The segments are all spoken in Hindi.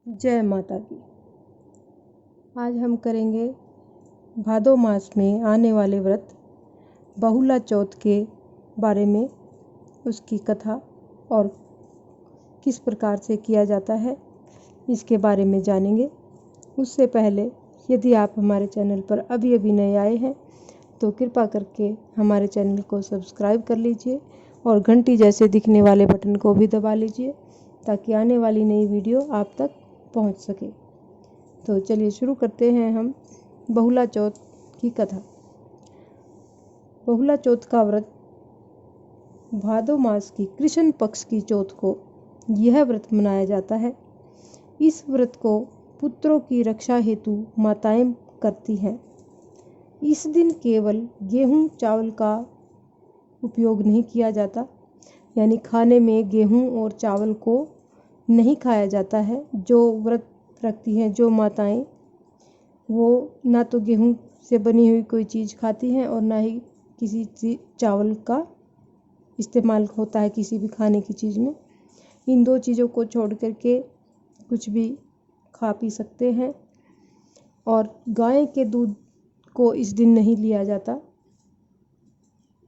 जय माता की। आज हम करेंगे भादो मास में आने वाले व्रत बहुला चौथ के बारे में, उसकी कथा और किस प्रकार से किया जाता है इसके बारे में जानेंगे। उससे पहले यदि आप हमारे चैनल पर अभी नए आए हैं तो कृपा करके हमारे चैनल को सब्सक्राइब कर लीजिए और घंटी जैसे दिखने वाले बटन को भी दबा लीजिए ताकि आने वाली नई वीडियो आप तक पहुंच सके। तो चलिए शुरू करते हैं हम बहुला चौथ की कथा। बहुला चौथ का व्रत भादो मास की कृष्ण पक्ष की चौथ को यह व्रत मनाया जाता है। इस व्रत को पुत्रों की रक्षा हेतु माताएं करती हैं। इस दिन केवल गेहूं चावल का उपयोग नहीं किया जाता, यानी खाने में गेहूं और चावल को नहीं खाया जाता है। जो व्रत रखती हैं जो माताएं, वो ना तो गेहूं से बनी हुई कोई चीज़ खाती हैं और ना ही किसी चावल का इस्तेमाल होता है किसी भी खाने की चीज़ में। इन दो चीज़ों को छोड़ करके कुछ भी खा पी सकते हैं। और गाय के दूध को इस दिन नहीं लिया जाता।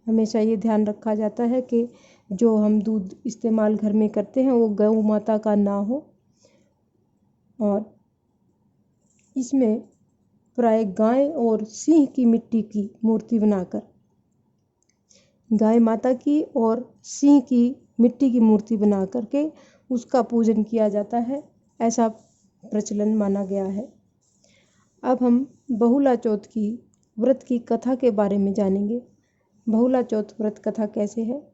हमेशा ये ध्यान रखा जाता है कि जो हम दूध इस्तेमाल घर में करते हैं वो गौ माता का ना हो। और इसमें प्राय गाय और सिंह की मिट्टी की मूर्ति बनाकर, गाय माता की और सिंह की मिट्टी की मूर्ति बना करके उसका पूजन किया जाता है, ऐसा प्रचलन माना गया है। अब हम बहुला चौथ की व्रत की कथा के बारे में जानेंगे। बहुला चौथ व्रत कथा कैसे है।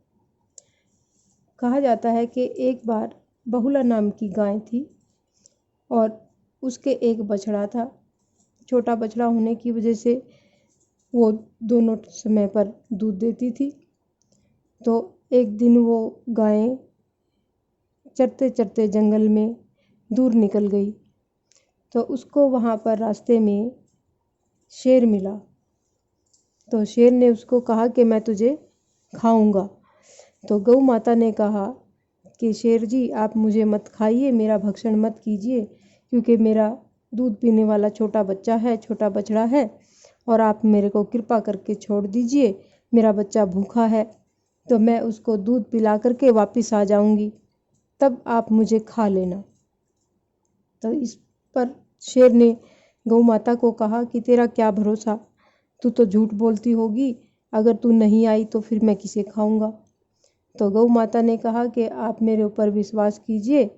कहा जाता है कि एक बार बहुला नाम की गाय थी और उसके एक बछड़ा था। छोटा बछड़ा होने की वजह से वो दोनों समय पर दूध देती थी। तो एक दिन वो गाय चरते चरते जंगल में दूर निकल गई तो उसको वहाँ पर रास्ते में शेर मिला। तो शेर ने उसको कहा कि मैं तुझे खाऊंगा। तो गौ माता ने कहा कि शेर जी, आप मुझे मत खाइए, मेरा भक्षण मत कीजिए, क्योंकि मेरा दूध पीने वाला छोटा बच्चा है, छोटा बछड़ा है, और आप मेरे को कृपा करके छोड़ दीजिए। मेरा बच्चा भूखा है तो मैं उसको दूध पिला करके वापस आ जाऊंगी, तब आप मुझे खा लेना। तो इस पर शेर ने गौ माता को कहा कि तेरा क्या भरोसा, तू तो झूठ बोलती होगी, अगर तू नहीं आई तो फिर मैं किसे खाऊंगा। तो गौ माता ने कहा कि आप मेरे ऊपर विश्वास कीजिए,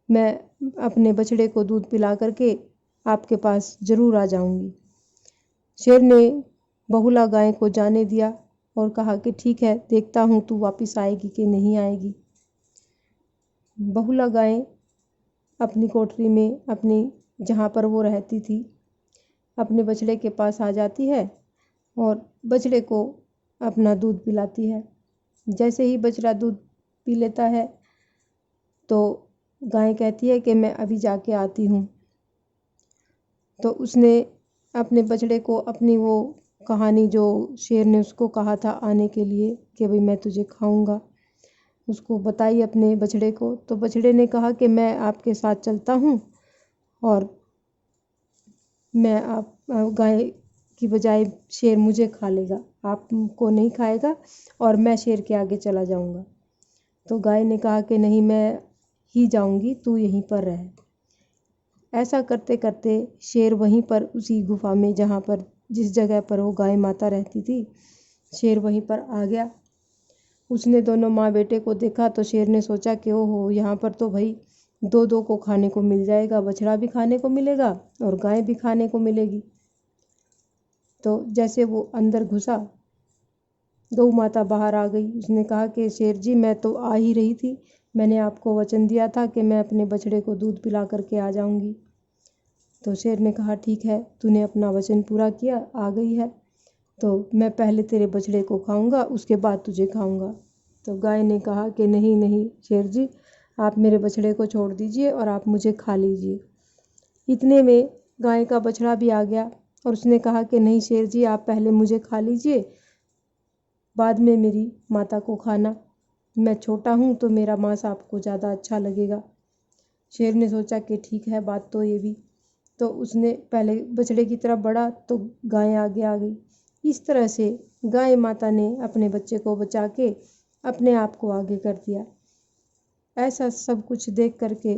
मैं अपने बछड़े को दूध पिला करके आपके पास ज़रूर आ जाऊंगी। शेर ने बहुला गाय को जाने दिया और कहा कि ठीक है, देखता हूँ तू वापस आएगी कि नहीं आएगी। बहुला गाय अपनी कोठरी में, अपनी जहाँ पर वो रहती थी, अपने बछड़े के पास आ जाती है और बछड़े को अपना दूध पिलाती है। जैसे ही बछड़ा दूध पी लेता है तो गाय कहती है कि मैं अभी जाके आती हूँ। तो उसने अपने बछड़े को अपनी वो कहानी जो शेर ने उसको कहा था आने के लिए कि भाई मैं तुझे खाऊंगा, उसको बताई अपने बछड़े को। तो बछड़े ने कहा कि मैं आपके साथ चलता हूँ और मैं आप गाय की बजाय शेर मुझे खा लेगा, आपको नहीं खाएगा और मैं शेर के आगे चला जाऊंगा। तो गाय ने कहा कि नहीं, मैं ही जाऊंगी, तू यहीं पर रह। ऐसा करते करते शेर वहीं पर उसी गुफा में, जहाँ पर जिस जगह पर वो गाय माता रहती थी, शेर वहीं पर आ गया। उसने दोनों माँ बेटे को देखा तो शेर ने सोचा कि ओहो, यहाँ पर तो भाई दो दो को खाने को मिल जाएगा, बछड़ा भी खाने को मिलेगा और गाय भी खाने को मिलेगी। तो जैसे वो अंदर घुसा, गौ माता बाहर आ गई। उसने कहा कि शेर जी, मैं तो आ ही रही थी, मैंने आपको वचन दिया था कि मैं अपने बछड़े को दूध पिला करके आ जाऊंगी। तो शेर ने कहा ठीक है, तूने अपना वचन पूरा किया, आ गई है, तो मैं पहले तेरे बछड़े को खाऊंगा, उसके बाद तुझे खाऊंगा। तो गाय ने कहा कि नहीं नहीं शेर जी, आप मेरे बछड़े को छोड़ दीजिए और आप मुझे खा लीजिए। इतने में गाय का बछड़ा भी आ गया और उसने कहा कि नहीं शेर जी, आप पहले मुझे खा लीजिए, बाद में मेरी माता को खाना, मैं छोटा हूँ तो मेरा मांस आपको ज़्यादा अच्छा लगेगा। शेर ने सोचा कि ठीक है बात तो ये भी, तो उसने पहले बछड़े की तरफ बढ़ा तो गाय आगे आ गई। इस तरह से गाय माता ने अपने बच्चे को बचा के अपने आप को आगे कर दिया। ऐसा सब कुछ देख करके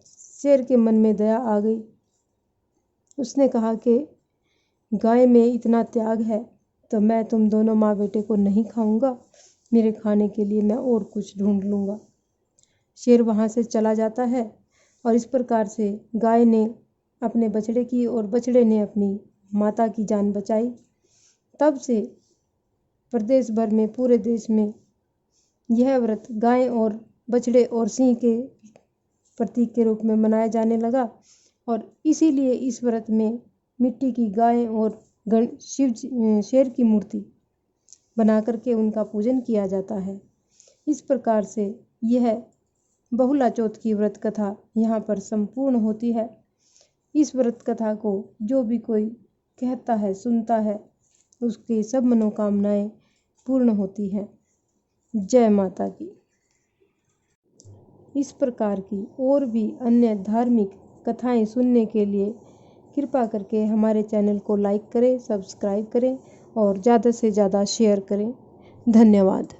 शेर के मन में दया आ गई। उसने कहा कि गाय में इतना त्याग है तो मैं तुम दोनों माँ बेटे को नहीं खाऊंगा, मेरे खाने के लिए मैं और कुछ ढूंढ लूँगा। शेर वहाँ से चला जाता है और इस प्रकार से गाय ने अपने बछड़े की और बछड़े ने अपनी माता की जान बचाई। तब से प्रदेश भर में, पूरे देश में यह व्रत गाय और बछड़े और सिंह के प्रतीक के रूप में मनाया जाने लगा और इसीलिए इस व्रत में मिट्टी की गाय और शेर की मूर्ति बना करके उनका पूजन किया जाता है। इस प्रकार से यह बहुला चौथ की व्रत कथा यहाँ पर संपूर्ण होती है। इस व्रत कथा को जो भी कोई कहता है, सुनता है, उसकी सब मनोकामनाएं पूर्ण होती हैं। जय माता की। इस प्रकार की और भी अन्य धार्मिक कथाएं सुनने के लिए कृपा करके हमारे चैनल को लाइक करें, सब्सक्राइब करें और ज़्यादा से ज़्यादा शेयर करें। धन्यवाद।